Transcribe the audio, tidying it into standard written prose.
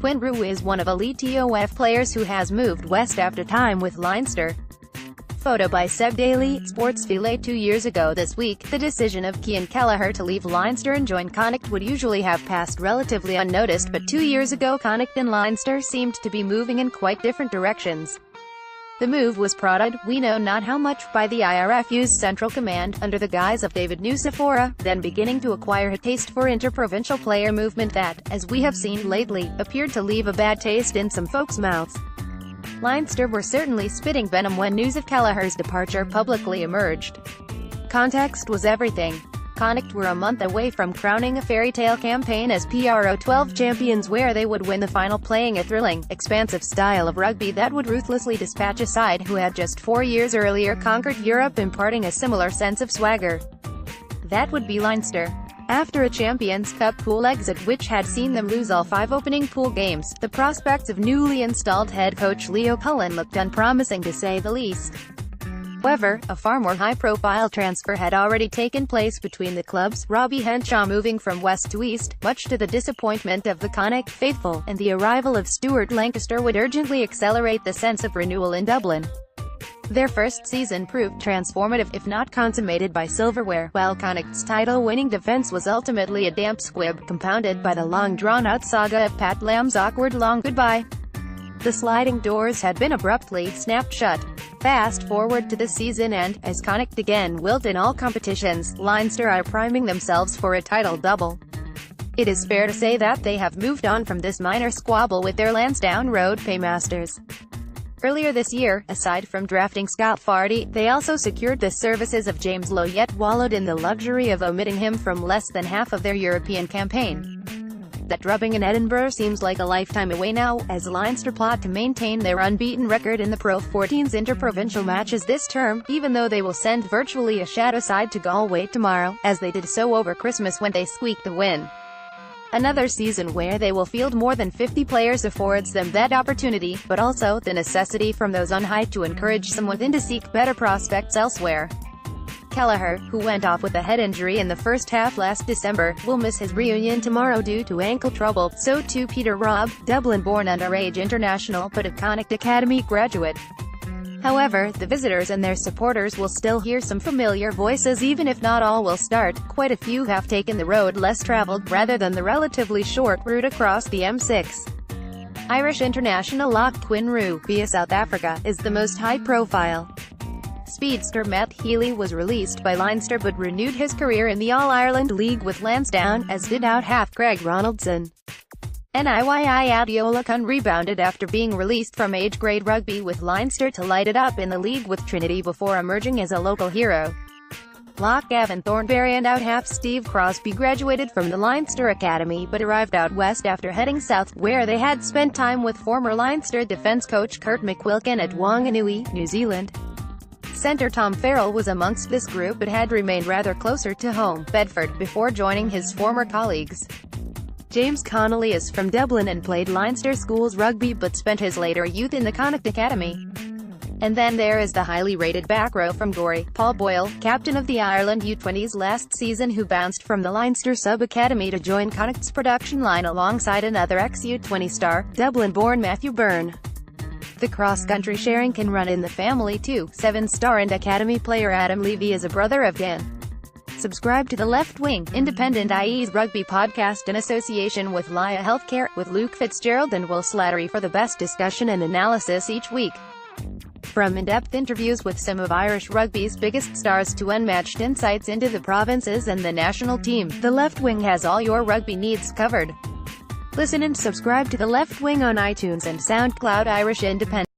Quinn Roux is one of elite TOF players who has moved west after time with Leinster. Photo by Seb Daly, Sportsfile 2 years ago this week, the decision of Cian Kelleher to leave Leinster and join Connacht would usually have passed relatively unnoticed, but 2 years ago Connacht and Leinster seemed to be moving in quite different directions. The move was prodded, we know not how much, by the IRFU's Central Command, under the guise of David Nucifora, then beginning to acquire a taste for interprovincial player movement that, as we have seen lately, appeared to leave a bad taste in some folks' mouths. Leinster were certainly spitting venom when news of Kelleher's departure publicly emerged. Context was everything. Connacht were a month away from crowning a fairy tale campaign as PRO 12 champions, where they would win the final playing a thrilling, expansive style of rugby that would ruthlessly dispatch a side who had just 4 years earlier conquered Europe, imparting a similar sense of swagger. That would be Leinster. After a Champions Cup pool exit which had seen them lose all 5 opening pool games, the prospects of newly installed head coach Leo Cullen looked unpromising to say the least. However, a far more high-profile transfer had already taken place between the clubs, Robbie Henshaw moving from west to east, much to the disappointment of the Connacht faithful, and the arrival of Stuart Lancaster would urgently accelerate the sense of renewal in Dublin. Their first season proved transformative, if not consummated by silverware, while Connacht's title-winning defence was ultimately a damp squib, compounded by the long-drawn-out saga of Pat Lam's awkward long goodbye. The sliding doors had been abruptly snapped shut. Fast forward to the season end, as Connacht again wilt in all competitions, Leinster are priming themselves for a title double. It is fair to say that they have moved on from this minor squabble with their Lansdowne Road paymasters. Earlier this year, aside from drafting Scott Fardy, they also secured the services of James Lowe, yet wallowed in the luxury of omitting him from less than half of their European campaign. That drubbing in Edinburgh seems like a lifetime away now, as Leinster plot to maintain their unbeaten record in the Pro 14's interprovincial matches this term, even though they will send virtually a shadow side to Galway tomorrow, as they did so over Christmas when they squeaked the win. Another season where they will field more than 50 players affords them that opportunity, but also the necessity from those on high to encourage some within to seek better prospects elsewhere. Kelleher, who went off with a head injury in the first half last December, will miss his reunion tomorrow due to ankle trouble, so too Peter Robb, Dublin-born underage international but a Connacht Academy graduate. However, the visitors and their supporters will still hear some familiar voices, even if not all will start. Quite a few have taken the road less travelled, rather than the relatively short route across the M6. Irish international lock Quinn Roux, via South Africa, is the most high-profile. Speedster Matt Healy was released by Leinster but renewed his career in the All-Ireland League with Lansdowne, as did out-half Craig Ronaldson. NIYI Adeola Kun rebounded after being released from age-grade rugby with Leinster to light it up in the league with Trinity before emerging as a local hero. Lock Gavin Thornberry and out-half Steve Crosby graduated from the Leinster Academy but arrived out west after heading south, where they had spent time with former Leinster defence coach Kurt McQuilkin at Whanganui, New Zealand. Centre Tom Farrell was amongst this group but had remained rather closer to home, Bedford, before joining his former colleagues. James Connolly is from Dublin and played Leinster schools rugby but spent his later youth in the Connacht Academy. And then there is the highly rated back row from Gorey, Paul Boyle, captain of the Ireland U20s last season, who bounced from the Leinster sub-academy to join Connacht's production line alongside another ex-U20 star, Dublin-born Matthew Byrne. The cross-country sharing can run in the family too. 7-star and academy player Adam Levy is a brother of Dan. Subscribe to the Left Wing, independent IE's rugby podcast in association with Laya Healthcare, with Luke Fitzgerald and Will Slattery for the best discussion and analysis each week. From in-depth interviews with some of Irish rugby's biggest stars to unmatched insights into the provinces and the national team, the Left Wing has all your rugby needs covered. Listen and subscribe to the Left Wing on iTunes and SoundCloud. Irish Independent.